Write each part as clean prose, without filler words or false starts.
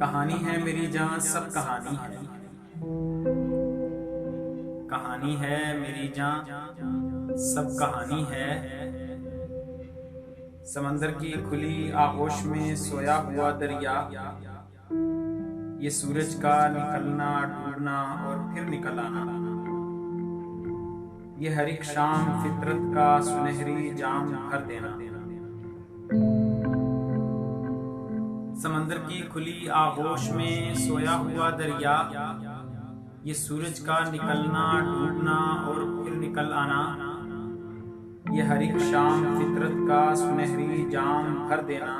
कहानी है मेरी जान सब कहानी है। कहानी है मेरी जान सब कहानी है। समंदर की खुली आगोश में सोया हुआ दरिया, ये सूरज का निकलना डूबना और फिर निकल आना, ये हर एक शाम फितरत का सुनहरी जाम भर देना। समंदर की खुली आगोश में सोया हुआ दरिया, ये सूरज का निकलना डूबना और फिर निकल आना, ये हर एक शाम फितरत का सुनहरी जाम भर देना।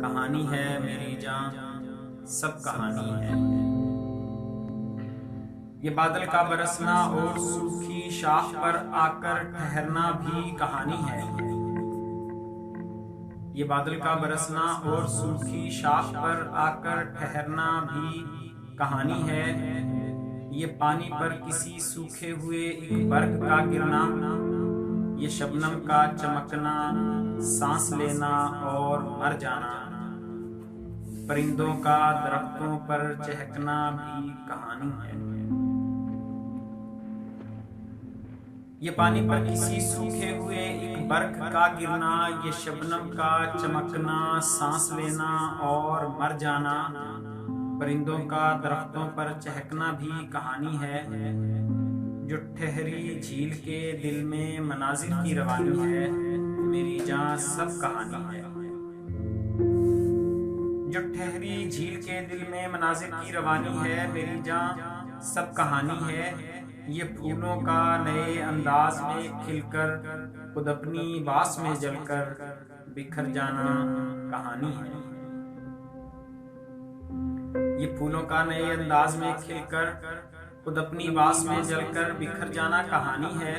कहानी है मेरी जान सब कहानी है। ये बादल का बरसना और सूखी शाख पर आकर ठहरना भी कहानी है। ये बादल का बरसना और सूखी शाख पर आकर ठहरना भी कहानी है। ये पानी पर किसी सूखे हुए एक बर्फ का गिरना, ये शबनम का चमकना, सांस लेना और मर जाना, परिंदों का दरख्तों पर चहकना भी कहानी है। ये पानी पर किसी सूखे हुए एक बर्फ का गिरना, ये शबनम का चमकना, सांस लेना और मर जाना, परिंदों का दरख्तों पर चहकना भी कहानी है। जो ठहरी झील के दिल में मनाजिर की रवानी है, मेरी जान सब कहानी है। जो ठहरी झील के दिल में मनाजिर की रवानी है, मेरी जान सब कहानी है। ये फूलों का नए अंदाज में खिलकर खुद अपनी बास में जलकर बिखर जाना कहानी है। ये फूलों का नए अंदाज में खिलकर खुद अपनी बास में जलकर बिखर जाना कहानी है।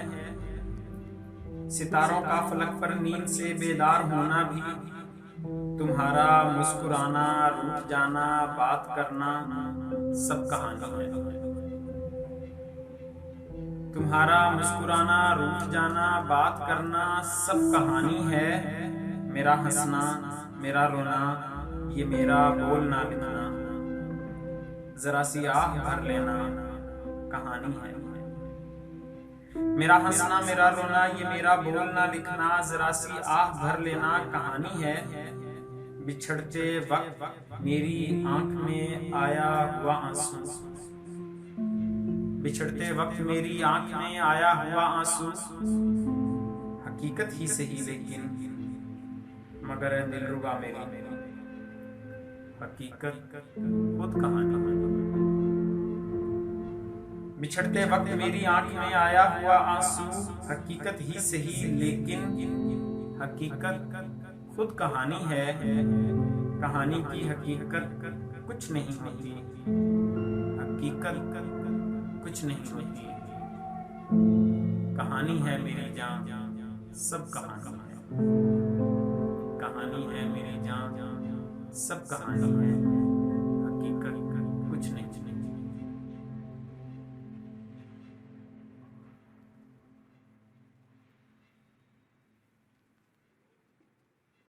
सितारों का फलक पर नींद से बेदार होना भी, तुम्हारा मुस्कुराना रूठ जाना बात करना सब कहानी है। तुम्हारा मुस्कुराना रूठ जाना बात करना सब कहानी है। मेरा हंसना मेरा रोना ये मेरा बोलना लिखना, जरा सी आह भर लेना कहानी है। मेरा हंसना मेरा रोना ये मेरा बोलना लिखना, जरा सी आह भर लेना कहानी है। बिछड़ते वक्त मेरी आंख में आया हुआ आंसू, बिछड़ते वक्त मेरी आंख में आया हुआ आंसू, हकीकत ही सही लेकिन मगर दिलरुबा मेरी हकीकत खुद कहानी। बिछड़ते वक्त मेरी आंख में आया हुआ आंसू, हकीकत ही सही लेकिन हकीकत खुद कहानी है। कहानी की हकीकत कुछ नहीं होती, हकीकत कुछ नहीं होती। कहानी है मेरी जान सब कहानी है। कहानी है मेरी जान सब कहानी है।